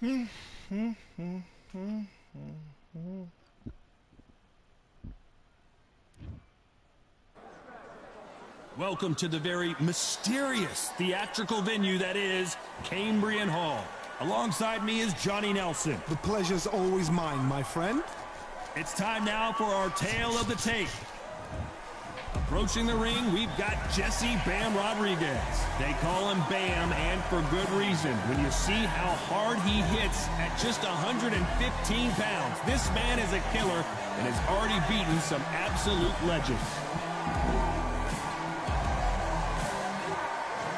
Welcome to the very mysterious theatrical venue that is Cambrian Hall. Alongside me is Johnny Nelson. The pleasure's always mine, my friend. It's time now for our tale of the tape. Approaching the ring, we've got Jesse Bam Rodriguez. They call him Bam, and for good reason. When you see how hard he hits at just 115 pounds, this man is a killer and has already beaten some absolute legends.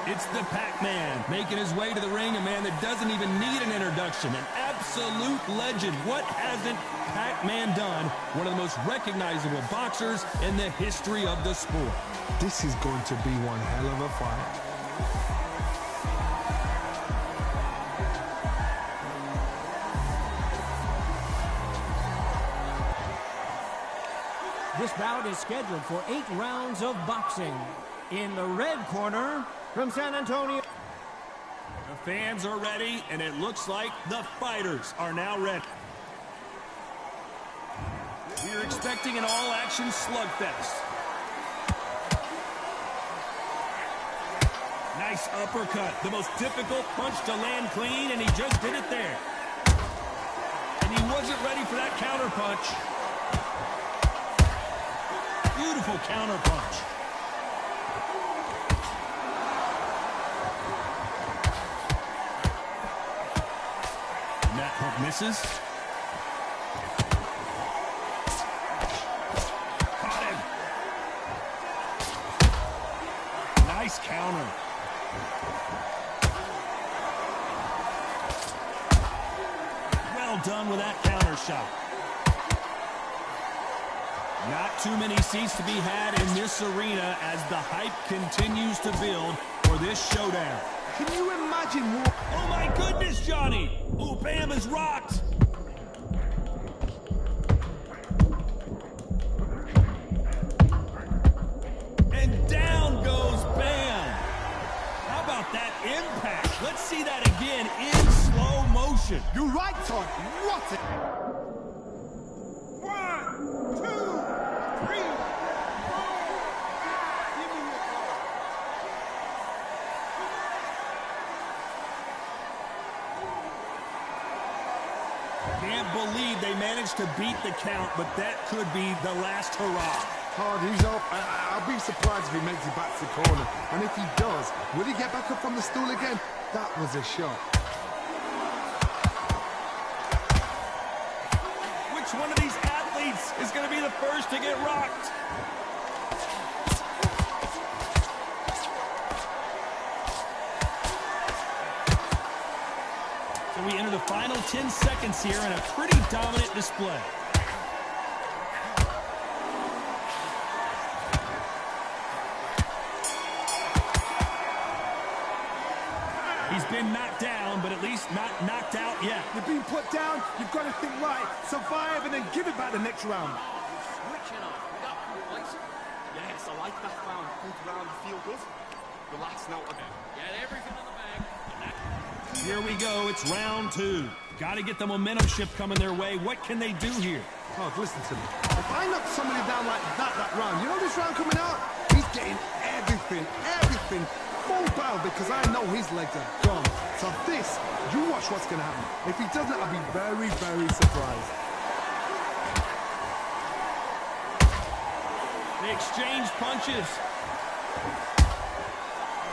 It's the Pac-Man making his way to the ring, a man that doesn't even need an introduction, an absolute legend. What hasn't Pac-Man done? One of the most recognizable boxers in the history of the sport. This is going to be one hell of a fight. This bout is scheduled for 8 rounds of boxing. In the red corner, from San Antonio. The fans are ready, and it looks like the fighters are now ready. We're expecting an all-action slugfest. Nice uppercut, the most difficult punch to land clean, and he just did it there. And he wasn't ready for that counter punch. Beautiful counter punch. Misses. Caught him. Nice counter. Well done with that counter shot. Not too many seats to be had in this arena as the hype continues to build for this showdown. Can you imagine what... Oh my goodness, Johnny! Ooh, Bam is rocked! And down goes Bam! How about that impact? Let's see that again in slow motion. You're right, Todd. What it... 1, 2, 3, 4. Can't believe they managed to beat the count, but that could be the last hurrah. Hard, he's up. I'll be surprised if he makes it back to the corner. And if he does, will he get back up from the stool again? That was a shot. Which one of these athletes is going to be the first to get rocked? So we enter the final 10 seconds here in a pretty dominant display. He's been knocked down, but at least not knocked out yet. You're being put down, you've got to think right, survive, and then give it back the next round. Switching off without complacent. Yes, I like that round. Good round, feel good. Relax now. Get everything in the bag. Here we go, it's round 2. Got to get the momentum shift coming their way. What can they do here? Todd, listen to me. If I knock somebody down like that round, you know this round coming out? He's getting everything, full barrel, because I know his legs are gone. So this, you watch what's going to happen. If he doesn't, I'll be very, very surprised. They exchange punches.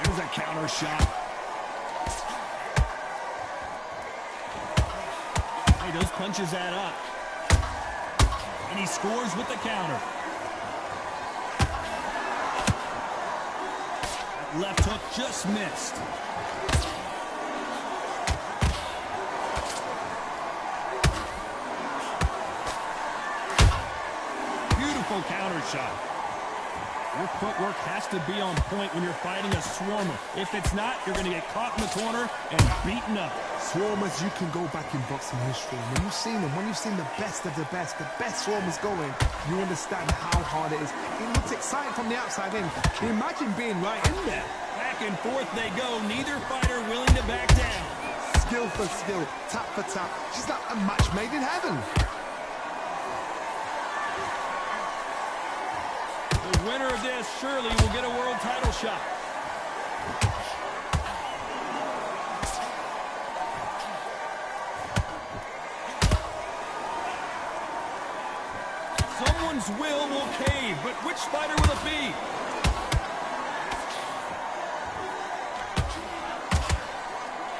There's a counter shot. Hey, those punches add up. And he scores with the counter. That left hook just missed. Beautiful counter shot. Your footwork has to be on point when you're fighting a swarmer. If it's not, you're going to get caught in the corner and beaten up. Swarmers, you can go back in boxing history. When you've seen them, when you've seen the best of the best swarmers going, you understand how hard it is. It looks exciting from the outside in. Imagine being right in there. Back and forth they go. Neither fighter willing to back down. skill for skill, tap for tap. She's like a match made in heaven. The winner of this surely will get a world title shot. Someone's will cave, but which fighter will it be?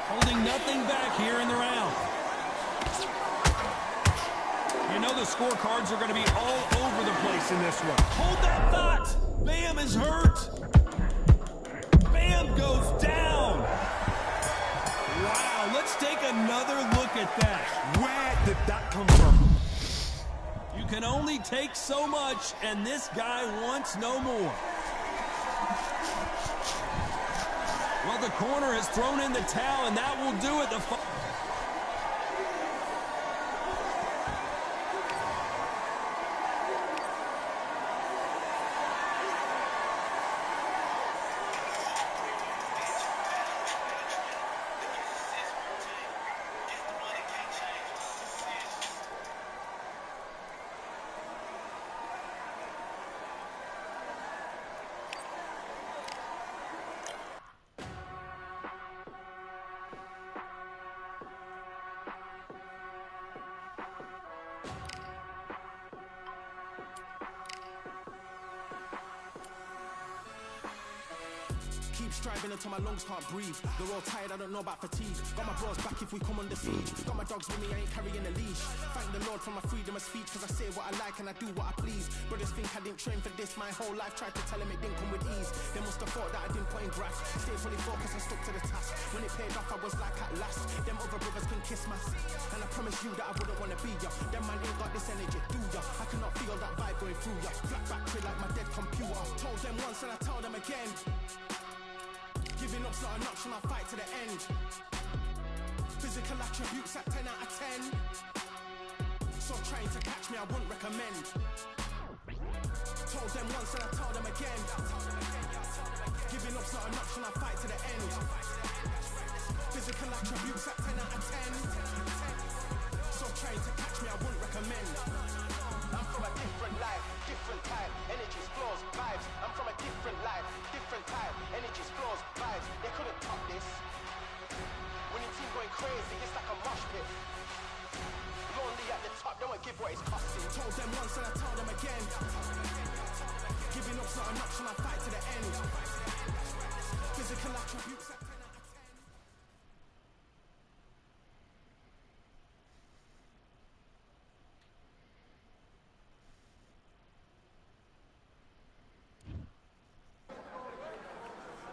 Holding nothing back here in the round. You know the scorecards are going to be all over the place in this one. Hold that thought! Bam is hurt! Bam goes down! Wow, let's take another look at that. Where did that come from? You can only take so much, and this guy wants no more. Well, the corner has thrown in the towel, and that will do it. Keep striving until my lungs can't breathe. They're all tired, I don't know about fatigue. Got my bros back if we come under siege. Got my dogs with me, I ain't carrying a leash. Thank the Lord for my freedom of speech, cause I say what I like and I do what I please. Brothers think I didn't train for this my whole life. Tried to tell them it didn't come with ease. They must have thought that I didn't put in graft. Stayed fully focused and stuck to the task. When it paid off, I was like at last. Them other brothers can kiss my ass. And I promise you that I wouldn't wanna be ya. Them man ain't got this energy, do ya? I cannot feel that vibe going through ya. Flat battery like my dead computer. Told them once and I tell them again. Giving up's not an option, I'll fight to the end. Physical attributes at 10 out of 10. So trying to catch me, I wouldn't recommend. Told them once and I tell them again. Giving up's not an option, I'll fight to the end. Physical attributes at 10 out of 10. So trying to catch me, I wouldn't recommend. I'm from a different life, different type, energies, flows, vibes. I'm from a different life, different type, energies, flows, vibes. They couldn't top this. When your team going crazy, it's like a mosh pit. Lonely at the top, they won't give what it's costing. Told them once and I tell them again. Giving up's not an option, I'll fight to the end. Physical attributes at 10 out of 10.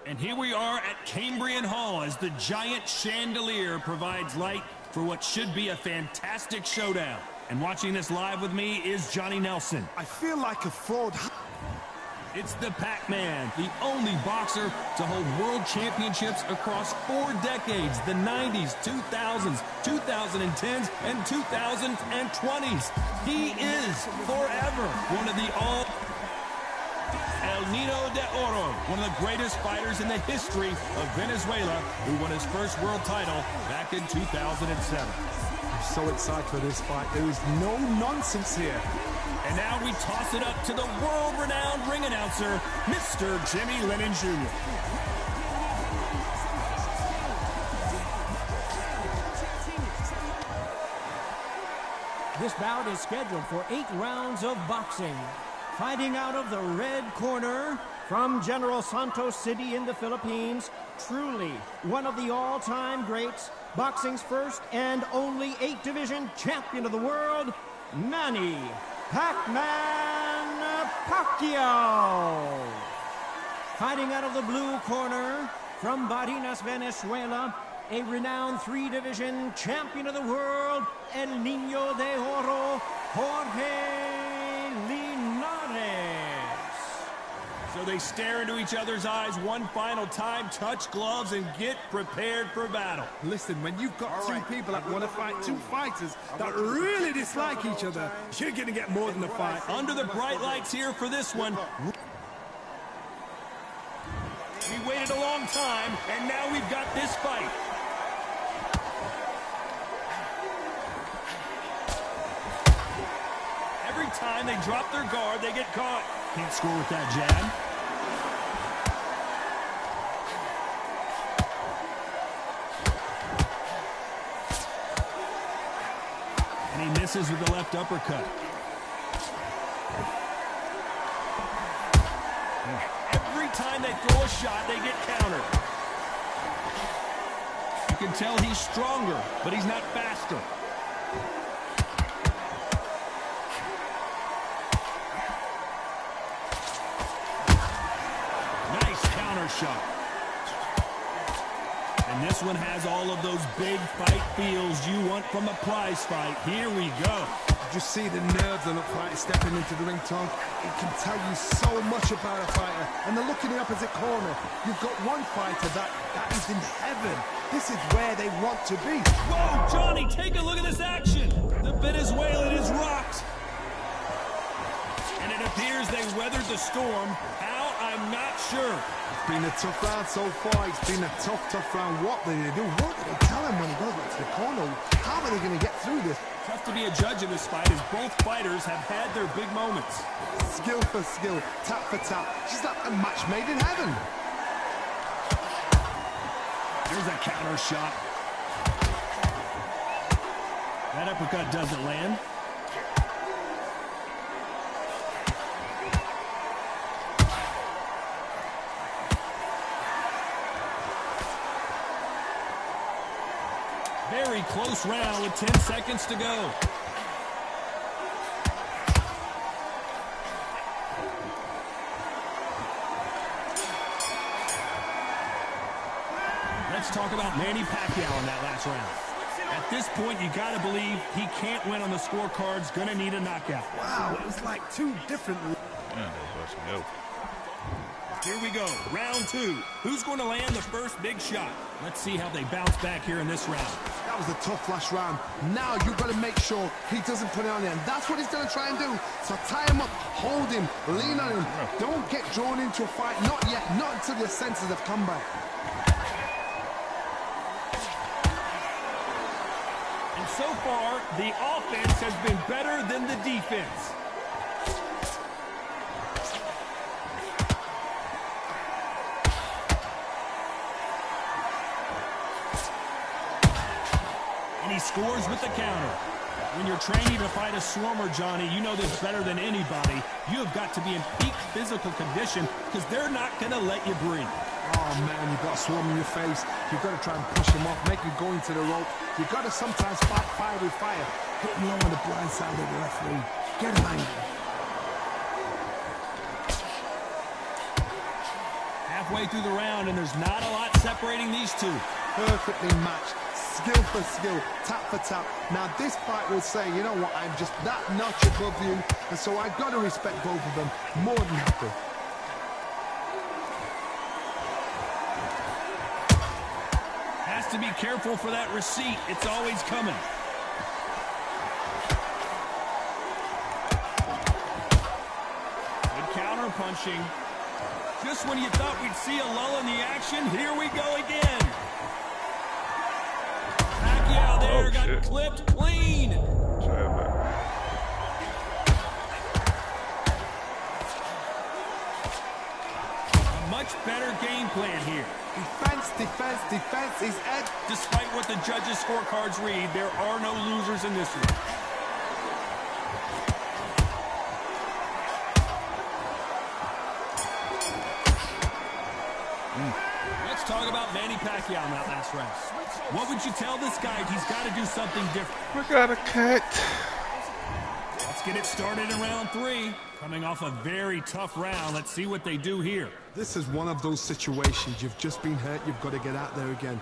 And here we are at Cambrian Hall as the giant chandelier provides light for what should be a fantastic showdown. And watching this live with me is Johnny Nelson. I feel like a fraud. It's the Pac-Man, the only boxer to hold world championships across 4 decades, the 90s, 2000s, 2010s, and 2020s. He is forever one of the all... El Niño de Oro, one of the greatest fighters in the history of Venezuela, who won his first world title back in 2007. I'm so excited for this fight. There is no nonsense here. And now we toss it up to the world-renowned ring announcer, Mr. Jimmy Lennon Jr. This bout is scheduled for 8 rounds of boxing. Fighting out of the red corner from General Santos City in the Philippines, truly one of the all-time greats, boxing's first and only 8-division champion of the world, Manny Pac-Man Pacquiao. Fighting out of the blue corner from Barinas, Venezuela, a renowned 3-division champion of the world, El Niño de Oro, Jorge. So they stare into each other's eyes one final time, touch gloves, and get prepared for battle. Listen, when you've got two people that want to fight, two fighters that really dislike each other, you're going to get more than a fight. Under the bright lights here for this one. We waited a long time, and now we've got this fight. Every time they drop their guard, they get caught. Can't score with that jab. And he misses with the left uppercut. Every time they throw a shot, they get countered. You can tell he's stronger, but he's not faster. Nice counter shot. And this one has all of those big fight feels you want from a prize fight. Here we go. You see the nerves on a fighter stepping into the ring, Tom. It can tell you so much about a fighter. And then look in the opposite corner. You've got one fighter that is in heaven. This is where they want to be. Whoa, Johnny, take a look at this action. The Venezuelan is rocked. And it appears they weathered the storm. How? I'm not sure. It's been a tough round so far. It's been a tough round. What did they do? What did they tell him when he goes back to the corner? How are they going to get through this? Tough to be a judge in this fight as both fighters have had their big moments. Skill for skill, tap for tap. She's like a match made in heaven. Here's a counter shot. That uppercut doesn't land. Very close round with 10 seconds to go. Let's talk about Manny Pacquiao in that last round. At this point, you got to believe he can't win on the scorecards. Going to need a knockout. Wow, it was like two different... Here we go, round two. Who's going to land the first big shot? Let's see how they bounce back here in this round. That was a tough last round. Now you've got to make sure he doesn't put it on him. That's what he's going to try and do. So tie him up, hold him, lean on him. Don't get drawn into a fight. Not yet, not until your senses have come back. And so far, the offense has been better than the defense. And he scores with the counter. When you're training to fight a swarmer, Johnny, you know this better than anybody. You have got to be in peak physical condition because they're not going to let you breathe. Oh, man, you've got a swarm in your face. You've got to try and push him off, make him go into the rope. You've got to sometimes fight fire with fire. Hit him low on the blind side of the referee. Get him angry. Halfway through the round, and there's not a lot separating these two. Perfectly matched. Skill for skill, tap for tap. Now this fight will say, you know what, I'm just that notch above you, and so I've got to respect both of them more than happy. Has to be careful for that receipt. It's always coming. Good counter punching. Just when you thought we'd see a lull in the action, here we go again. Pacquiao there got clipped clean. A much better game plan here. Defense, defense, defense is edge. Despite what the judges' scorecards read, there are no losers in this one. Let's talk about Manny Pacquiao in that last round. What would you tell this guy? He's got to do something different. We got a cut. Let's get it started in round three. Coming off a very tough round. Let's see what they do here. This is one of those situations. You've just been hurt. You've got to get out there again.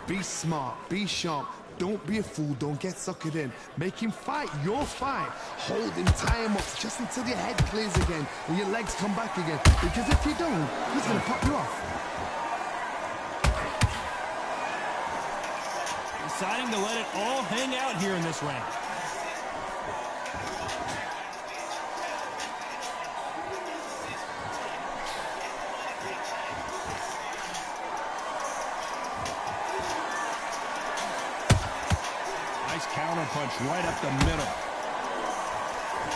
Be smart. Be sharp. Don't be a fool. Don't get suckered in. Make him fight your fight. Hold him, tie him up just until your head clears again and your legs come back again. Because if you don't, he's going to pop you off. Deciding to let it all hang out here in this round. Nice counter punch right up the middle.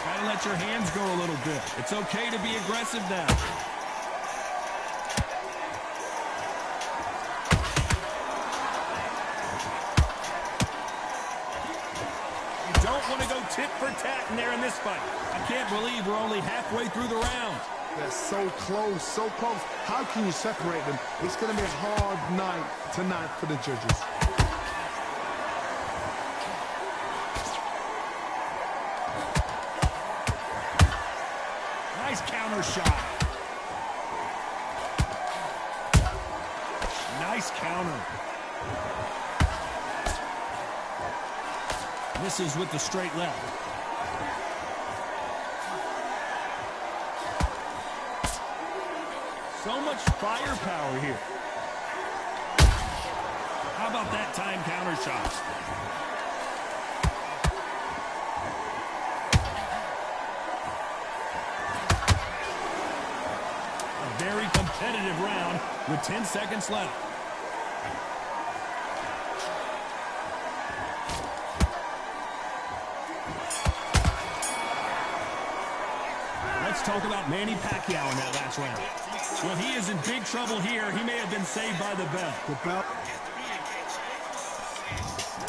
Got to let your hands go a little bit. It's okay to be aggressive now. You don't want to go tit for tat in there in this fight. I can't believe we're only halfway through the round. They're so close, so close. How can you separate them? It's going to be a hard night tonight for the judges. Nice counter shot. Nice counter. Misses with the straight left. So much firepower here. How about that time counter shot? A very competitive round with 10 seconds left. Let's talk about Manny Pacquiao in that last round. Well, he is in big trouble here. He may have been saved by the bell. The bell.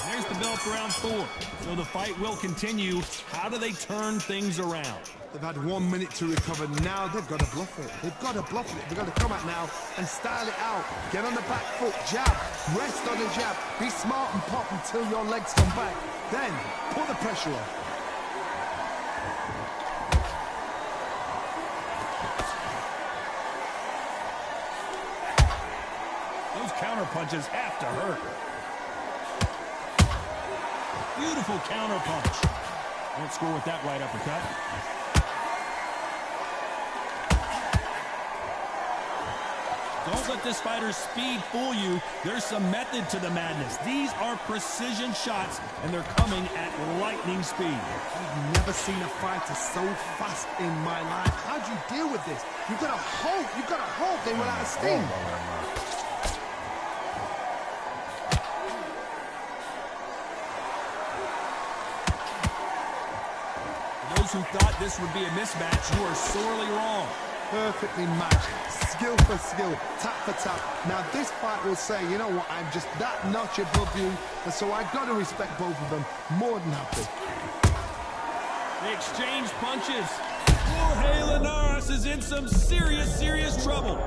There's the bell for round 4. So the fight will continue. How do they turn things around? They've had 1 minute to recover. Now they've got to bluff it. They've got to bluff it. They've got to come out now and style it out. Get on the back foot, jab, rest on the jab. Be smart and pop until your legs come back. Then put the pressure on. Those counter punches have to hurt. Beautiful counter punch. Won't score with that right uppercut. Don't let this fighter's speed fool you. There's some method to the madness. These are precision shots, and they're coming at lightning speed. I've never seen a fighter so fast in my life. How do you deal with this? You've got to hope they run out of steam. Those who thought this would be a mismatch, you are sorely wrong. Perfectly matched, skill for skill, tap for tap. Now this fight will say, you know what, I'm just that notch above you, and so I've got to respect both of them. More than happy. They exchange punches. Jorge Linares is in some serious trouble.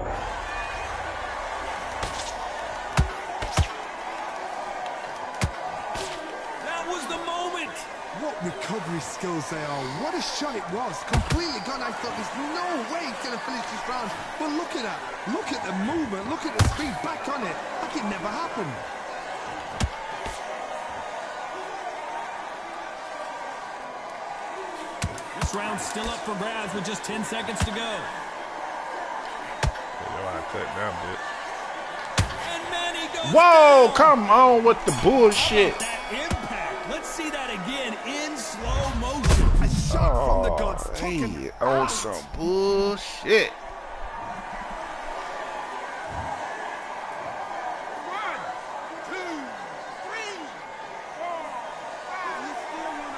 That was the moment. What recovery skills they are. What a shot it was. Completely gone. I thought there's no way he's going to finish this round. But look at that. Look at the movement. Look at the speed. Back on it. Like it never happened. This round's still up for grabs with just 10 seconds to go. And Manny goes Whoa, down. come on with the bullshit. That impact. Let's see that again in slow motion. A shot from the gods. Took Hey, him on out. some bullshit.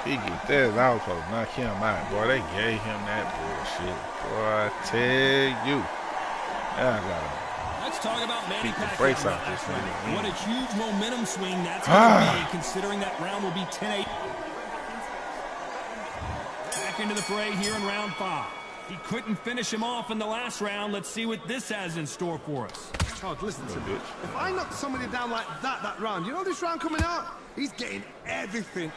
He get that. I was supposed to knock him out. Boy, they gave him that bullshit. Boy, I tell you. I got him. Let's talk about Manny Beat the Pacquiao. brakes off this round. thing. What a huge momentum swing that's going to be, considering that round will be 10-8. Back into the fray here in round 5. He couldn't finish him off in the last round. Let's see what this has in store for us. Todd, listen to me. If I knock somebody down like that round, you know this round coming out? He's getting everything,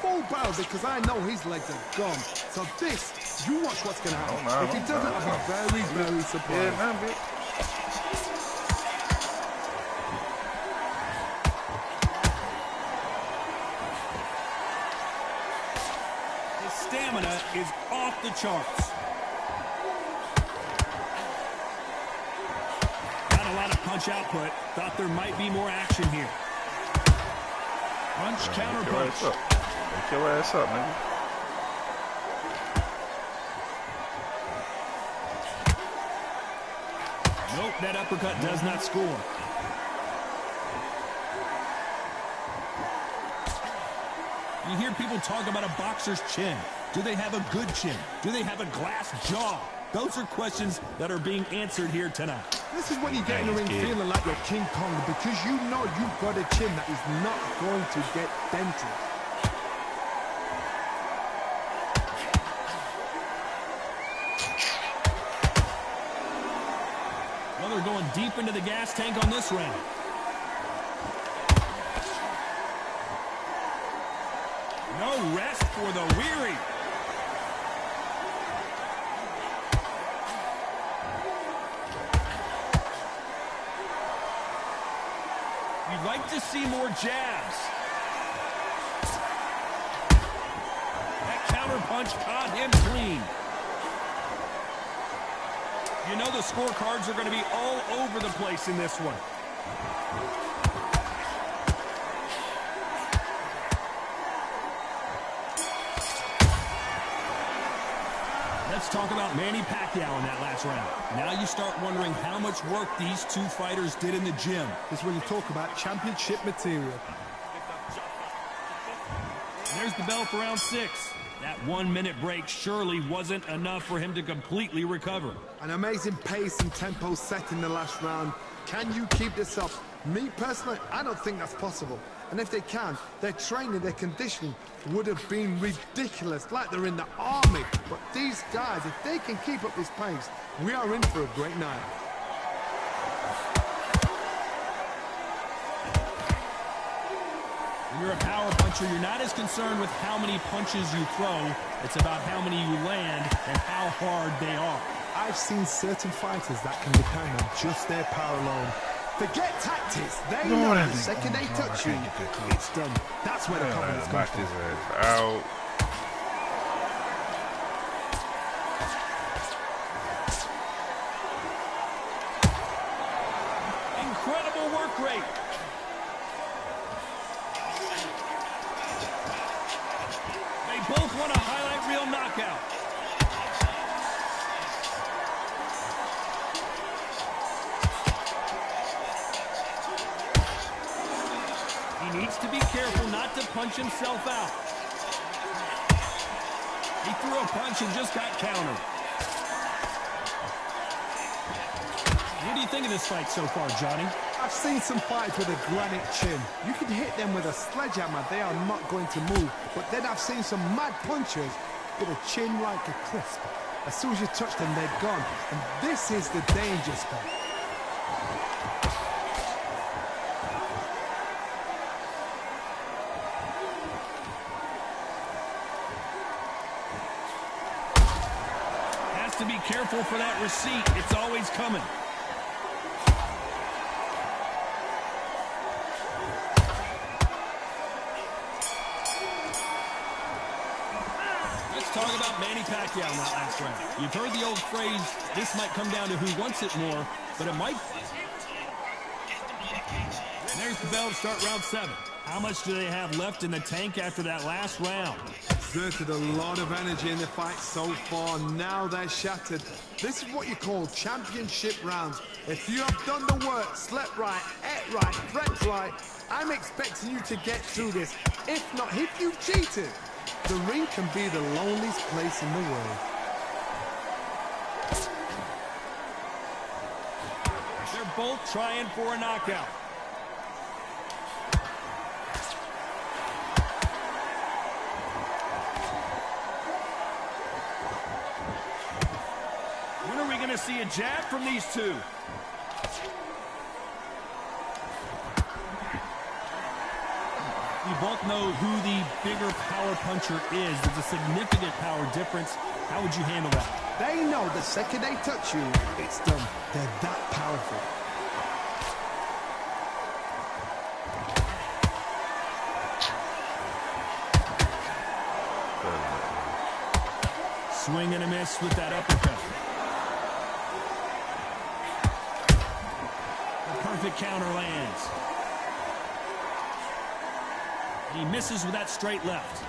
full barrel, because I know his legs are gone. So this, you watch what's going to happen. If he doesn't, I'll be very surprised. Yeah, man, bitch. His stamina is off the charts. Not a lot of punch output. Thought there might be more action here. Punch, counter punch. Wake your ass up, nigga. Nope, that uppercut does not score. You hear people talk about a boxer's chin. Do they have a good chin? Do they have a glass jaw? Those are questions that are being answered here tonight. This is when you get in the ring feeling like you're King Kong because you know you've got a chin that is not going to get dented. Well, they're going deep into the gas tank on this round. No rest for the weary. You'd like to see more jabs. That counter punch caught him clean. You know the scorecards are going to be all over the place in this one. Let's talk about Manny Pacquiao in that last round. Now you start wondering how much work these two fighters did in the gym. This is when you talk about championship material. There's the bell for round 6. That 1-minute break surely wasn't enough for him to completely recover. An amazing pace and tempo set in the last round. Can you keep this up? Me personally, I don't think that's possible. And if they can, their training, their conditioning would have been ridiculous, like they're in the army. But these guys, if they can keep up this pace, we are in for a great night. When you're a power puncher, you're not as concerned with how many punches you throw. It's about how many you land and how hard they are. I've seen certain fighters that can depend on just their power alone. Forget tactics. They know the second they touch you, it's done. That's where the confidence comes from. His ass out. Incredible work rate. They both want a highlight reel knockout. He needs to be careful not to punch himself out. He threw a punch and just got countered. What do you think of this fight so far, Johnny? I've seen some fights with a granite chin. You can hit them with a sledgehammer, they are not going to move. But then I've seen some mad punchers with a chin like a crisp. As soon as you touch them, they're gone. And this is the danger spot. Has to be careful for that receipt. It's always coming. Let's talk about Manny Pacquiao in that last round. You've heard the old phrase, this might come down to who wants it more, but it might. And there's the bell to start round 7. How much do they have left in the tank after that last round? Exerted a lot of energy in the fight so far. Now they're shattered. This is what you call championship rounds. If you have done the work, slept right, ate right, prepped right, I'm expecting you to get through this. If not, if you've cheated, the ring can be the loneliest place in the world. They're both trying for a knockout. When are we going to see a jab from these two? We both know who the bigger power puncher is. There's a significant power difference. How would you handle that? They know the second they touch you, it's done. They're that powerful. Swing and a miss with that uppercut. The perfect counter lands. He misses with that straight left.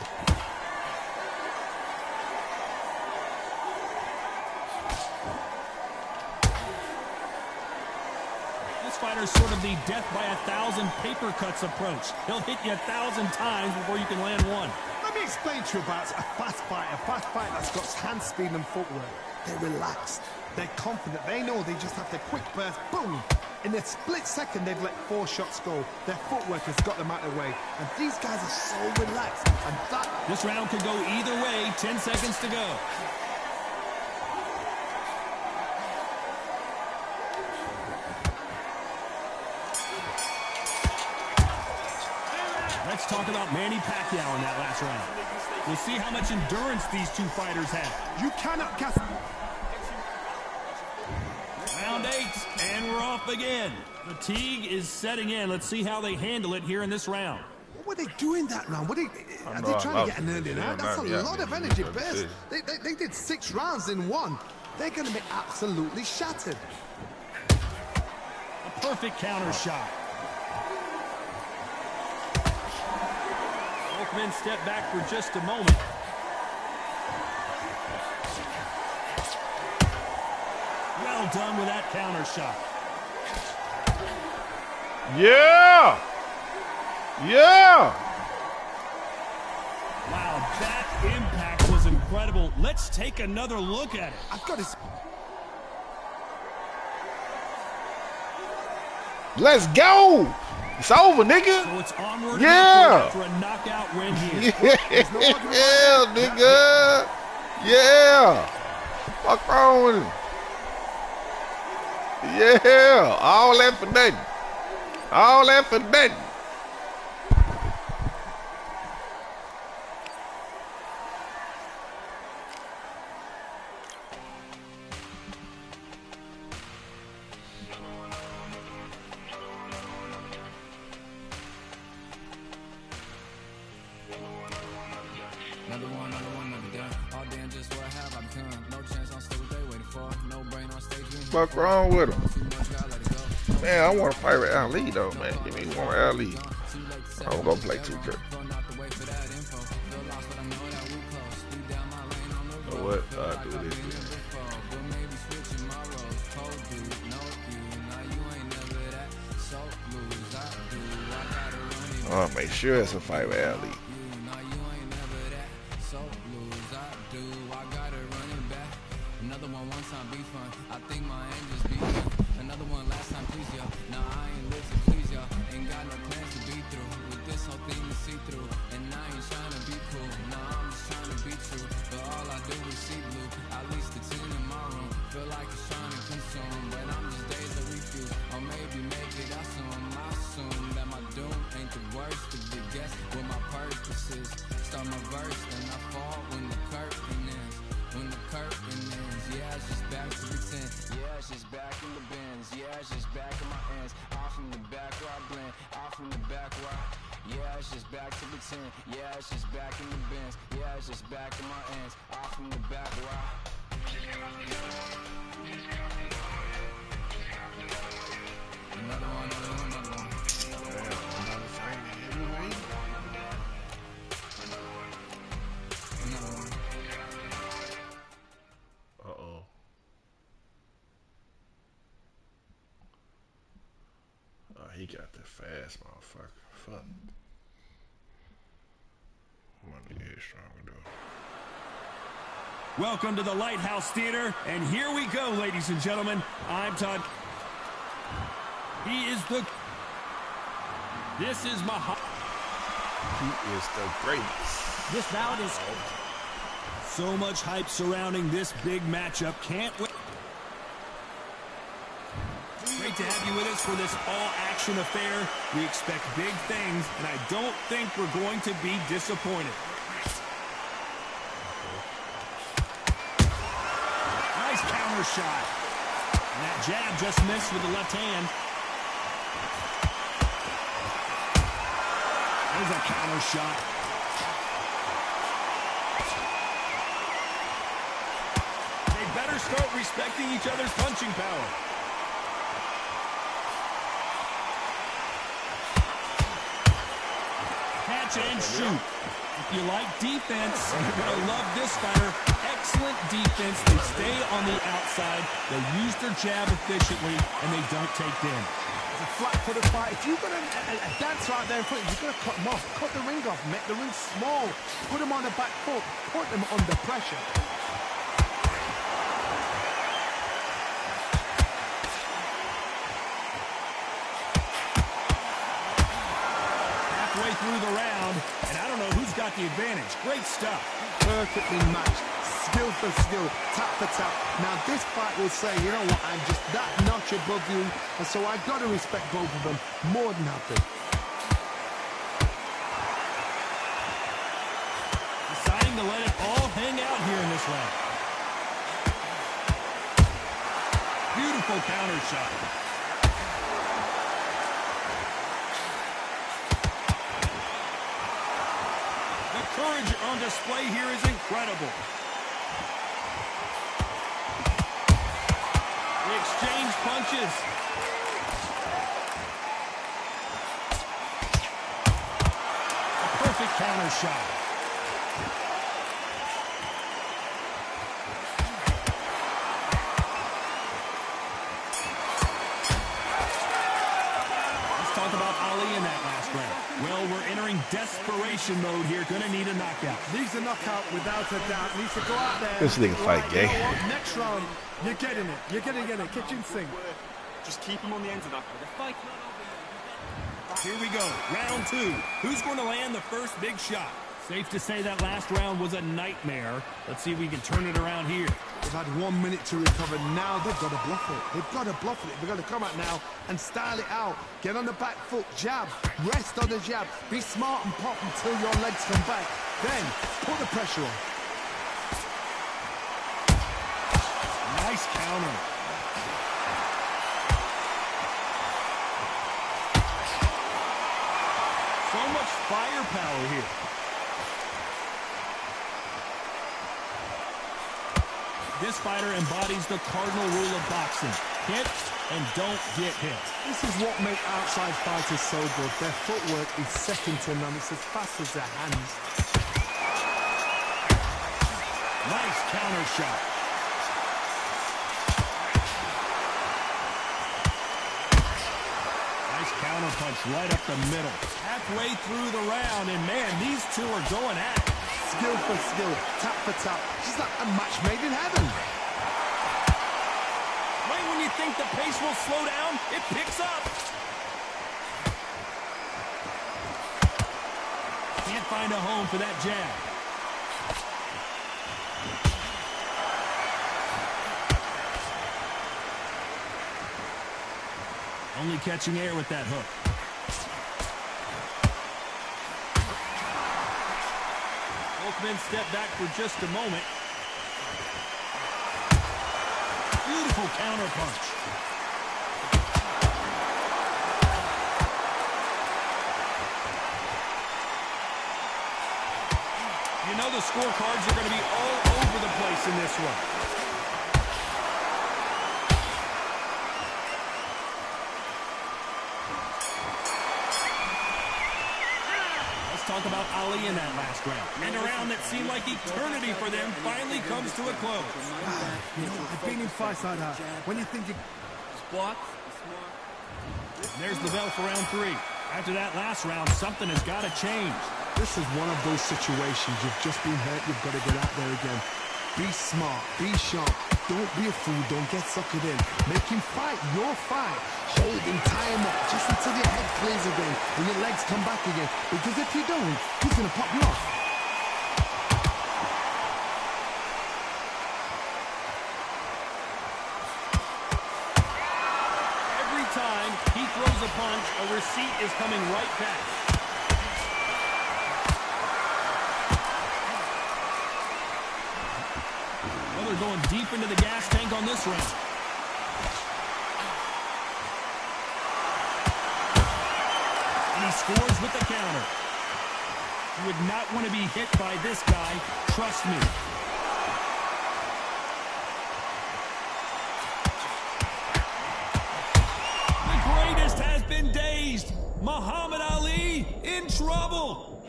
This fighter's sort of the death by 1,000 paper cuts approach. He'll hit you 1,000 times before you can land one. Let me explain to you about a fast fighter that's got hand speed and footwork. They're relaxed. They're confident. They know they just have the quick burst. Boom! In a split second, they've let 4 shots go. Their footwork has got them out of the way. And these guys are so relaxed. And that... This round could go either way. 10 seconds to go. Let's talk about Manny Pacquiao in that last round. We'll see how much endurance these two fighters have. You cannot cast... Round 8, and we're off again. Fatigue is setting in. Let's see how they handle it here in this round. What were they doing that round? Are they trying to get an early night? That's a lot of energy burst. They did 6 rounds in 1. They're going to be absolutely shattered. A perfect counter shot. Both men step back for just a moment. Well done with that counter shot. Yeah! Yeah! Wow, that impact was incredible. Let's take another look at it. I've got his... Let's go! It's over, nigga. So it's onward yeah. For a knockout win here. Yeah, nigga. Yeah. Fuck wrong with him? Yeah. All that for nothing. All that for nothing. What's wrong with him? Man, I want to fight with Ali though, man. Give me one with Ali. I'm gonna play 2K. So what? I'll do this. I'll make sure it's a fight with Ali. Yeah, it's just back in the bins. Yeah, it's just back in my ends. Off from the back where Another one. Another fight heavyweight. Another one. Uh-oh. Oh, he got the fast motherfucker. Fuck. Welcome to the Lighthouse Theater, and here we go, ladies and gentlemen. I'm Todd. This is He is the greatest. This bout is... So much hype surrounding this big matchup. Can't wait. Great to have you with us for this all-action affair. We expect big things, and I don't think we're going to be disappointed. Nice counter shot. And that jab just missed with the left hand. There's a counter shot. They better start respecting each other's punching power. Catch and shoot. If you like defense, you're going to love this fighter. Excellent defense. They stay on the outside. They use their jab efficiently, and they don't take damage. a flat for the fight. If you've got a dancer out there in front, you've got to cut them off. Cut the ring off. Make the ring small. Put them on the back foot. Put them under pressure. Halfway through the round, and I don't know who's got the advantage. Great stuff. Perfectly matched. Skill for skill, tap for tap. Now this fight will say, you know what, I'm just that notch above you, and so I've got to respect both of them more than happy. Deciding to let it all hang out here in this round. Beautiful counter shot. The courage on display here is incredible. They exchange punches. A perfect counter shot. Let's talk about Ali in that last round. Well, we're entering desperation mode here. Gonna need a knockout. Needs a knockout without a doubt. Needs to go out there. This nigga fight gay. You know what? Next round, you're getting it. You're gonna get it. Kitchen sink. Just keep him on the end of that. The fight. Here we go. Round two. Who's going to land the first big shot? Safe to say that last round was a nightmare. Let's see if we can turn it around here. They've had 1 minute to recover. Now they've got to bluff it. They've got to bluff it. They've got to come out now and style it out. Get on the back foot, jab, rest on the jab. Be smart and pop until your legs come back. Then put the pressure on. Nice counter. So much firepower here. This fighter embodies the cardinal rule of boxing. Hit and don't get hit. This is what makes outside fighters so good. Their footwork is second to none. It's as fast as their hands. Nice counter shot. Nice counter punch right up the middle. Halfway through the round, and man, these two are going at it. Skill for skill, tap for tap. Just like a match made in heaven. Right when you think the pace will slow down, it picks up. Can't find a home for that jab. Only catching air with that hook. Both men step back for just a moment. Beautiful counter punch. You know the scorecards are going to be all over the place in this one. Talk about Ali in that last round. And a round that seemed like eternity for them finally comes to a close. You know, I've been in fights like that. When you think you... Block. There's the bell for round three. After that last round, something has got to change. This is one of those situations. You've just been hurt. You've got to get out there again. Be smart. Be sharp. Don't be a fool. Don't get suckered in. Make him fight your fight. Hold him, tie him up, just until your head clears again and your legs come back again. Because if you don't, he's going to pop you off. Every time he throws a punch, a receipt is coming right back. Well, they're going deep into the gas tank on this round. And he scores with the counter. You would not want to be hit by this guy, trust me. The greatest has been dazed. Muhammad Ali in trouble.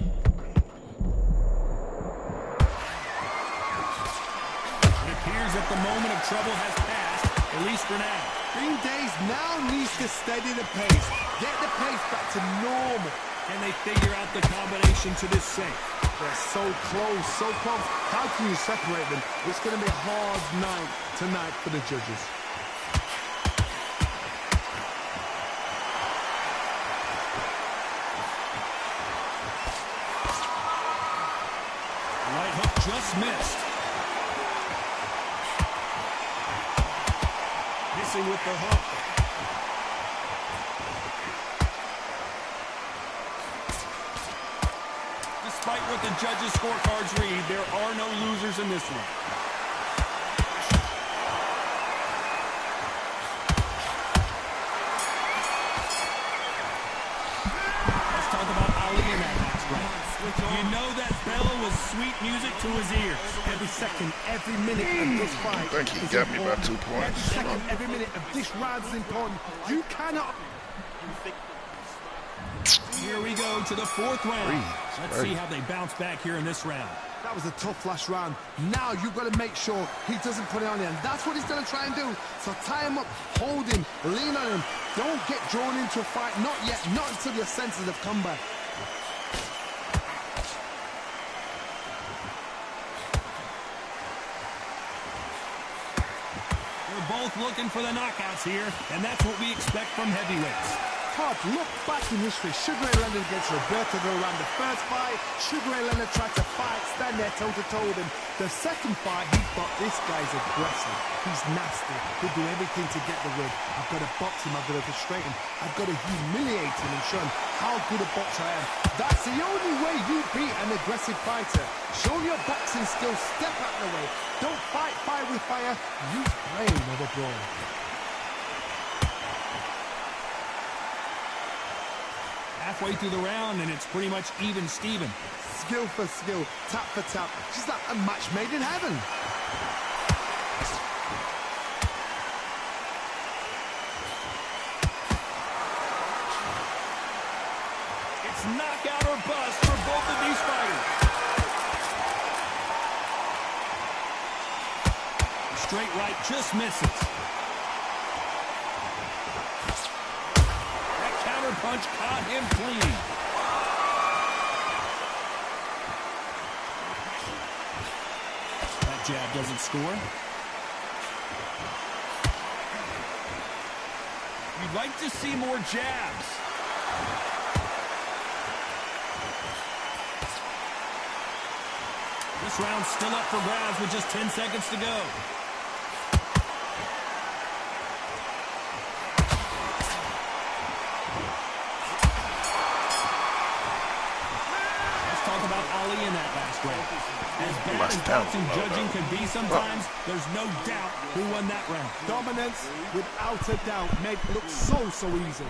It appears that the moment of trouble has passed, at least for now. Green Days now needs to steady the pace. Get the pace back to normal. Can they figure out the combination to this sink? They're so close, so close. How can you separate them? It's going to be a hard night tonight for the judges. Right hook just missed. Missing with the hook. Despite what the judges' scorecards read, there are no losers in this one. Let's talk about Ali in that last round. You know that bell was sweet music to his ears. Every second, every minute of this fight. I think he got me by 2 points. Every second, every minute of this round is important. You cannot... Here we go to the 4th round. Let's see how they bounce back here in this round. That was a tough last round. Now you've got to make sure he doesn't put it on you. And that's what he's going to try and do. So tie him up, hold him, lean on him. Don't get drawn into a fight. Not yet. Not until your senses have come back. We're both looking for the knockouts here, and that's what we expect from heavyweights. Todd, look back in history. Sugar Ray Leonard against Roberto Duran. The first fight, Sugar Ray Leonard tried to fight, stand there toe-to-toe with him. The second fight, he thought this guy's aggressive. He's nasty. He'll do everything to get the win. I've got to box him. I've got to frustrate him. I've got to humiliate him and show him how good a boxer I am. That's the only way you beat an aggressive fighter. Show your boxing skills. Step out of the way. Don't fight fire with fire. Use brain over brawn. Halfway through the round, and it's pretty much even Steven. Skill for skill, tap for tap. Just like a match made in heaven. It's knockout or bust for both of these fighters. The straight right just misses. Punch caught him clean. That jab doesn't score. You'd like to see more jabs. This round's still up for grabs with just 10 seconds to go. In that last round. As bad as boxing judging can be sometimes, there's no doubt who won that round. Dominance, without a doubt, made it look so easy.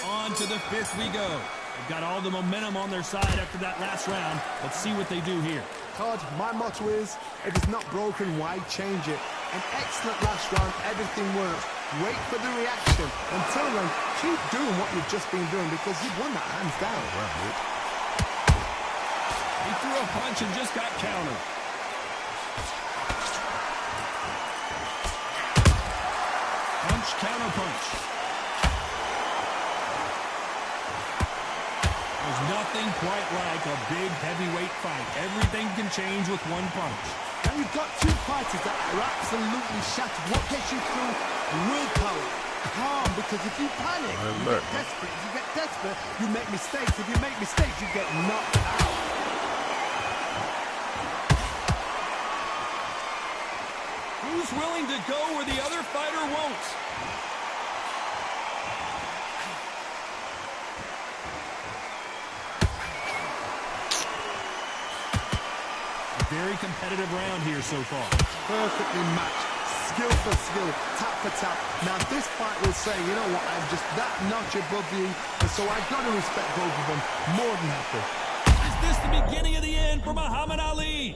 On to the 5th we go. They've got all the momentum on their side after that last round. Let's see what they do here. Todd, my motto is, if it's not broken, why change it? An excellent last round, everything works. Wait for the reaction. Until then, keep doing what you've just been doing because you've won that hands down. He threw a punch and just got countered. Punch, counter punch. There's nothing quite like a big heavyweight fight. Everything can change with one punch. And you've got two fighters that are absolutely shattered. What gets you through? Willpower. Calm, because if you panic, you get desperate. If you get desperate, you make mistakes. If you make mistakes, you get knocked out. Who's willing to go where the other fighter won't? Very competitive round here so far. Perfectly matched. Skill for skill, tap for tap. Now this fight will say, you know what, I'm just that notch above you, and so I've got to respect both of them. More than happy. Is this the beginning of the end for Muhammad Ali?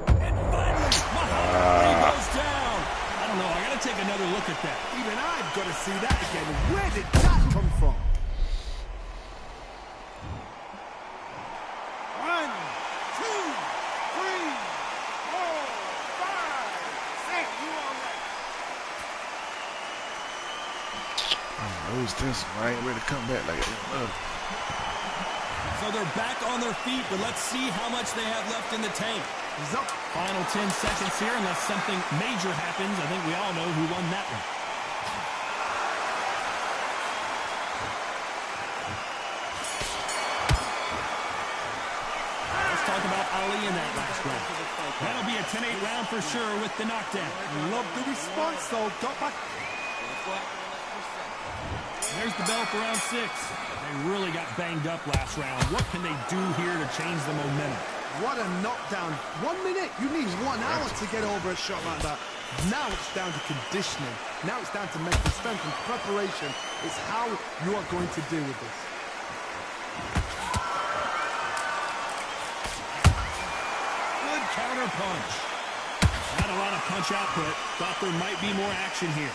And finally, Muhammad Ali goes down. I don't know, I gotta take another look at that. Even I've got to see that again. Where did that come from? lose this one. I ain't ready to come back like that. So they're back on their feet, but let's see how much they have left in the tank. Final 10 seconds here, unless something major happens. I think we all know who won that one. Let's talk about Ali in that last round. That'll be a 10-8 round for sure with the knockdown. Love the response, though. Got back. There's the bell for round 6. They really got banged up last round. What can they do here to change the momentum? What a knockdown. 1 minute. You need 1 hour to get over a shot like that. Now it's down to conditioning. Now it's down to mental strength and preparation. It's how you are going to deal with this. Good counter punch. Not a lot of punch output. Thought there might be more action here.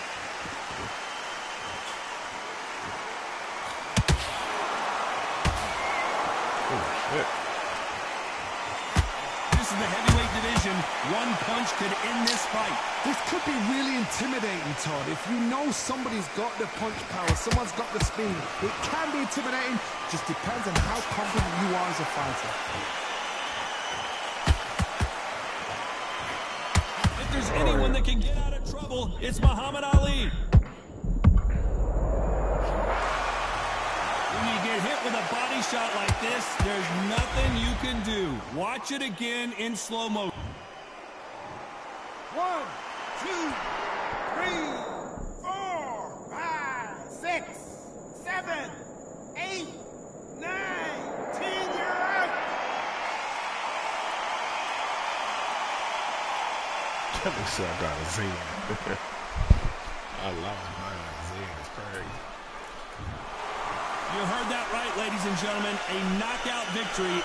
This is the heavyweight division. 1 punch could end this fight. This could be really intimidating, Todd. If you know somebody's got the punch power, someone's got the speed, it can be intimidating. Just depends on how confident you are as a fighter. If there's anyone that can get out of trouble, it's Muhammad Ali. When you get hit with a body shot like this, there's nothing you can do. Watch it again in slow motion. 1, 2, 3, 4, 5, 6, 7, 8, 9, 10. You're out. Let me see, I got a Z. I lost mine. Z is crazy. You heard that right, ladies and gentlemen. A knockout victory.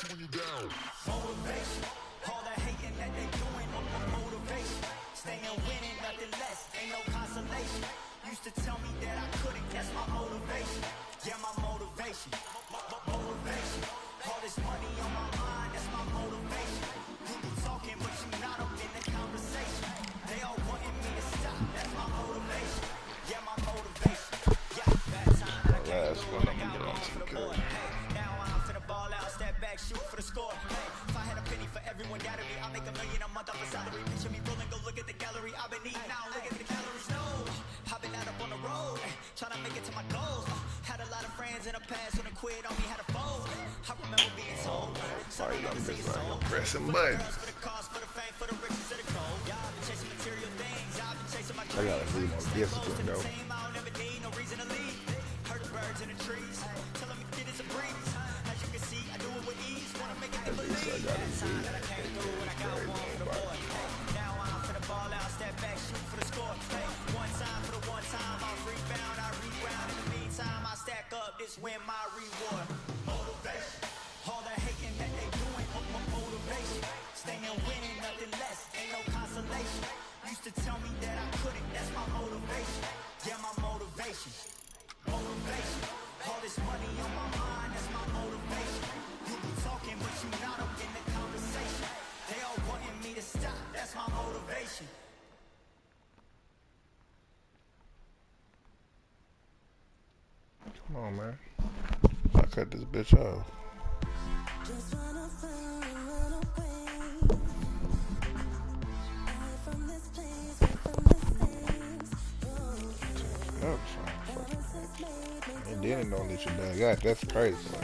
When you down. Motivation, all that hating that they doing, motivation. Staying winning, nothing less, ain't no consolation. Used to tell me that I couldn't, that's my motivation. Yeah, my motivation. Motivation. All this money on my mind, that's my motivation. You be talking, but you not up in the conversation. They all wanting me to stop, that's my motivation. Yeah, my motivation. Yeah, bad time that I can't do it, I got one for the boy. Shoot for the score. Hey, if I had a penny for everyone doubted me, I'll make $1 million a month off a salary. Picture me rolling, go look at the gallery. I've been eating now, look at the calories. No, I've been out up on the road, trying to make it to my goals. Had a lot of friends in the past when I quit on me, had a fold. I remember being told, sorry, I'm just pressing buttons. For the cause, for the fame, for the riches, for the gold. Yeah, I've been chasing material things, I've been chasing my dreams. I gotta be more disciplined though. I'll never need no reason to leave. Heard the birds in the trees, telling me get it a breeze. As you can see, I do it with ease. Wanna make it believe. I gotta see. That I can't do it. I got one for the boy. Now I'm for the ball out, step back, shoot for the score. Hey, one time for the one time, I rebound, I reround. In the meantime, I stack up. This win my reward. Motivation. All that hating that they doing, motivation. Staying winning, nothing less, ain't no consolation. Used to tell me that I couldn't. That's my motivation. Yeah, my motivation. Motivation. All this money on my mind, that's my motivation. You be talking, but you not up in the conversation. They all wanting me to stop, that's my motivation. Come on, man. I cut this bitch off. Just wanna run away. Away from this place, away from the things. And then it don't let you back out. That's crazy, man.